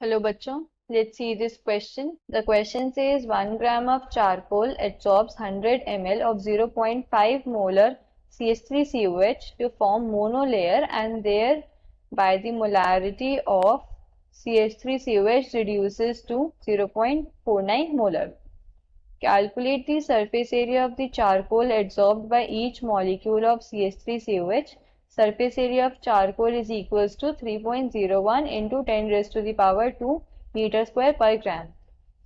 Hello bachcho, let's see this question. The question says 1 gram of charcoal absorbs 100 ml of 0.5 molar CH3COH to form monolayer and thereby the molarity of CH3COH reduces to 0.49 molar. Calculate the surface area of the charcoal adsorbed by each molecule of CH3COH. Surface area of charcoal is equals to 3.01 into 10 raised to the power 2 metre square पर gram.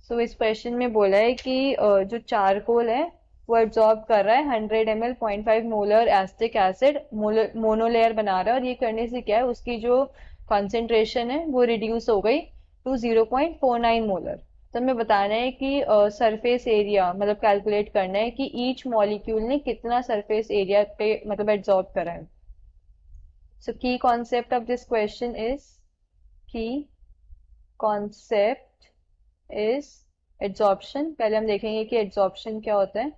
सो इस question में बोला है कि जो charcoal है वो absorb कर रहा है 100 ml 0.5 molar acetic acid monolayer बना रहा है, और ये करने से क्या है उसकी जो कॉन्सेंट्रेशन है वो रिड्यूस हो गई टू 0.49 मोलर. तो हमें बताना है कि सरफेस एरिया मतलब कैलकुलेट करना है कि ईच मॉलिक्यूल ने कितना सरफेस एरिया पे मतलब एब्जॉर्ब करा है. सो की concept of this question is की कॉन्सेप्ट इज एड्सॉर्प्शन. पहले हम देखेंगे कि एड्सॉर्प्शन क्या होता है.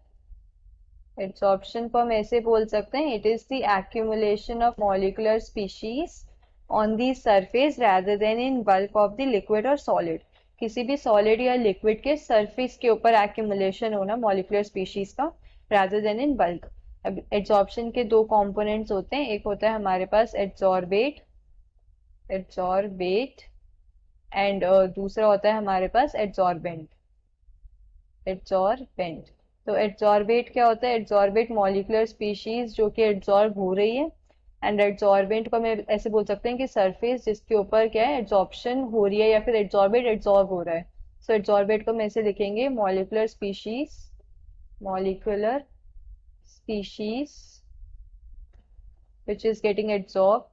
एड्सॉर्प्शन को हम ऐसे बोल सकते हैं, it is the accumulation of molecular species on the surface rather than in bulk of the liquid और सॉलिड. किसी भी सॉलिड या लिक्विड के सरफेस के ऊपर एक्यूमुलेशन होना मॉलिक्यूलर स्पीशीज का rather देन इन बल्क. अब एड्सॉर्प्शन के दो कंपोनेंट्स होते हैं, एक होता है हमारे पास एड्सॉर्बेट एड्सॉर्बेट एंड दूसरा होता है हमारे पास एड्सॉर्बेंट एड्सॉर्बेंट. तो एड्सॉर्बेट क्या होता है? एड्सॉर्बेट मॉलिक्यूलर स्पीशीज जो कि एड्सॉर्ब हो रही है, एंड एड्सॉर्बेंट को हम ऐसे बोल सकते हैं कि सरफेस जिसके ऊपर क्या है एड्सॉर्प्शन हो रही है या फिर एड्सॉर्बेट एड्सॉर्ब हो रहा है. सो एड्सॉर्बेट को हम ऐसे लिखेंगे molecular species which is getting absorbed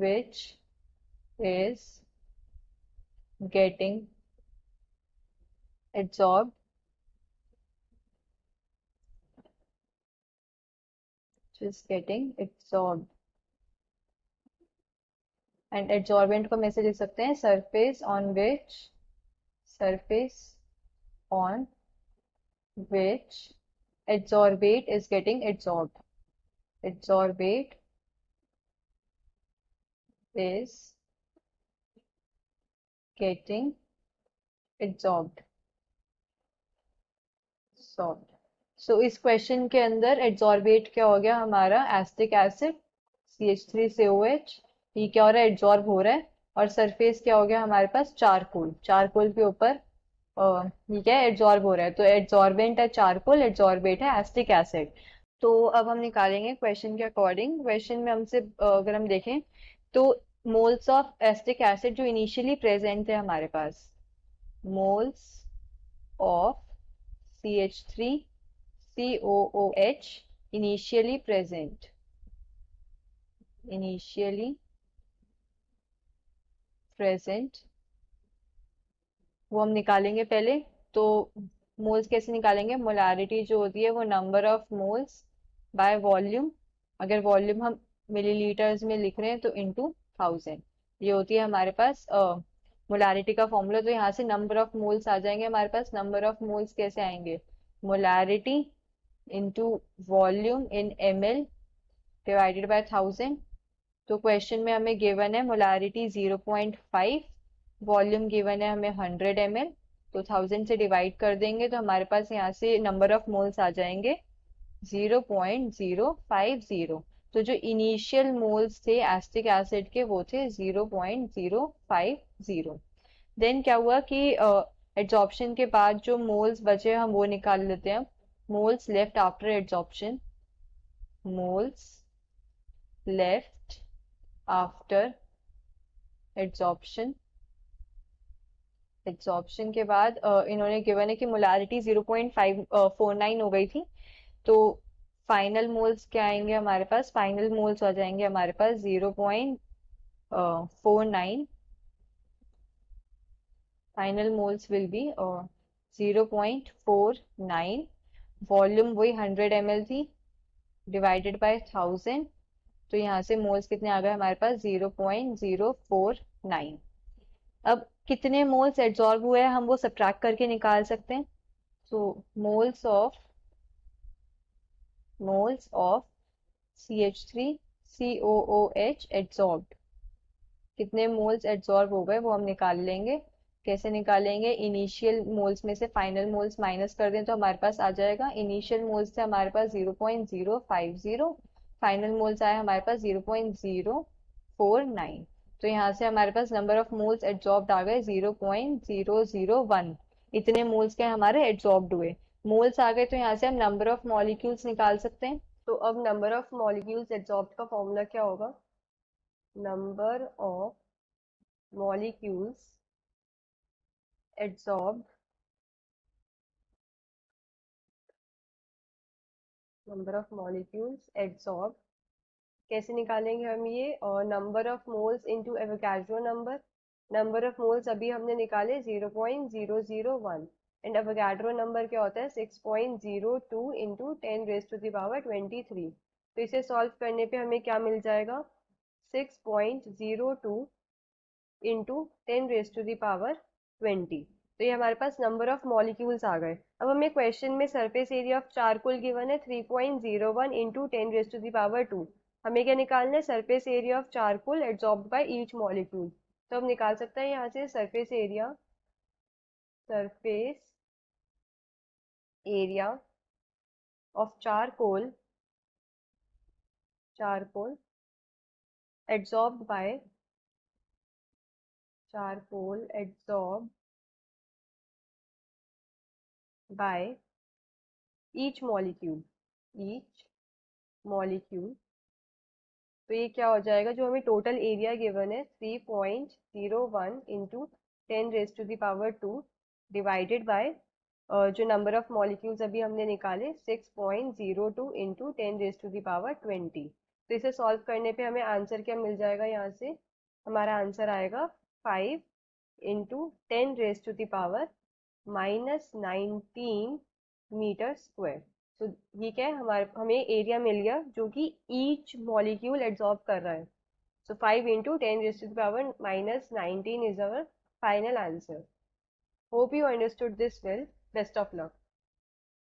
which is getting absorbed is getting absorbed. And adsorbent को हम ऐसे लिख सकते हैं surface on which adsorbate is getting adsorbate is getting adsorbed. So इस क्वेश्चन के अंदर एड्सॉर्बेट क्या हो गया हमारा एसिटिक एसिड CH3COH. ये क्या हो रहा है? एड्सॉर्ब हो रहा है. और सरफेस क्या हो गया हमारे पास? चारकोल के ऊपर ये क्या है? एड्सॉर्ब हो रहा है. तो एड्सॉर्बेंट है चारकोल, एड्सॉर्बेट है एसिटिक एसिड. तो अब हम निकालेंगे क्वेश्चन के अकॉर्डिंग. क्वेश्चन में हमसे अगर हम देखें तो मोल्स ऑफ एसिटिक एसिड जो इनिशियली प्रेजेंट थे हमारे पास, moles of CH3COOH initially present वो हम निकालेंगे पहले. तो मोल्स कैसे निकालेंगे? मोलारिटी जो होती है वो number of moles by volume. अगर वॉल्यूम हम मिलीलीटर्स में लिख रहे हैं तो इनटू 1000 ये होती है हमारे पास मोलारिटी का फॉर्मूला. तो यहाँ से नंबर ऑफ मोल्स आ जाएंगे हमारे पास. नंबर ऑफ मोल्स कैसे आएंगे? Molarity into volume in ml divided by 1000. तो क्वेश्चन में हमें गिवन है मोलारिटी 0.5, वॉल्यूम गिवन है हमें 100 ml. तो 1000 से डिवाइड कर देंगे तो हमारे पास यहाँ से नंबर ऑफ मोल्स आ जाएंगे 0.050. तो जो इनिशियल मोल्स थे एसिटिक एसिड के वो थे 0.050. देन क्या हुआ कि एड्सॉर्प्शन के बाद जो मोल्स बचे हम वो निकाल लेते हैं. Moles left after adsorption, moles left after adsorption. Adsorption के बाद इन्होंने गिवन है कि मोलारिटी 0.549 हो गई थी. तो फाइनल मोल्स क्या आएंगे हमारे पास? फाइनल मोल्स आ जाएंगे हमारे पास 0.49. Final moles will be 0.49. Volume वही 100 ml थी डिवाइडेड बाय 1000. तो यहाँ से मोल्स कितने आ गए हमारे पास? 0.049. अब कितने मोल्स एड्सॉर्ब हुए हैं हम वो सब्ट्रैक्ट करके निकाल सकते हैं. तो मोल्स ऑफ CH3COOH एड्सॉर्ब्ड. कितने मोल्स एब्जॉर्ब हो गए वो हम निकाल लेंगे। कैसे निकालेंगे, इनिशियल मोल्स में से फाइनल मोल्स माइनस कर दें तो हमारे पास आ जाएगा, इनिशियल मोल्स से हमारे पास 0.050, फाइनल मोल्स आए हमारे पास 0.049। तो यहाँ से हमारे पास नंबर ऑफ मोल्स एब्जॉर्ब्ड आ गए 0.001। इतने मोल्स के हमारे एब्जॉर्ब्ड हुए। मोल्स आ गए तो यहाँ से हम नंबर ऑफ मॉलिक्यूल्स निकाल सकते हैं। तो अब नंबर ऑफ मॉलिक्यूल्स एब्जॉर्ब्ड का फॉर्मूला क्या होगा, number of molecules absorbed, number of molecules absorb, कैसे निकालेंगे हम ये, और number of moles into Avogadro number. Number of moles अभी हमने निकाले 0.001 एंड एवोगाड्रो नंबर क्या होता है 6.02 इंटू 10⁻23। तो इसे सॉल्व करने पे हमें क्या मिल जाएगा, 6.02 इंटू 10⁻20। तो ये हमारे पास नंबर ऑफ मॉलिक्यूल्स आ गए। अब हमें क्वेश्चन में surface area of charcoal given है 3.01 इंटू 10⁻²। हमें क्या निकालना है, surface area of charcoal absorbed by each molecule. तो हम निकाल सकते हैं यहाँ से surface area of charcoal absorbed bye charcoal absorb by each molecule. तो ये क्या हो जाएगा, जो हमें टोटल एरिया गिवन है 3.01 इंटू 10⁻² डिवाइडेड बाय जो नंबर ऑफ मॉलिक्यूल्स अभी हमने निकाले 6.02 इंटू 10⁻20। तो इसे सॉल्व करने पे हमें आंसर क्या मिल जाएगा, यहाँ से हमारा आंसर आएगा 5 इंटू 10⁻⁻19 मीटर स्क्वायर। तो ये क्या है, हमें एरिया मिल गया जो कि ईच मॉलिक्यूल एब्जॉर्ब कर रहा है। सो 5 into 10⁻⁻19 is our final answer. Hope you understood this well. Best of luck.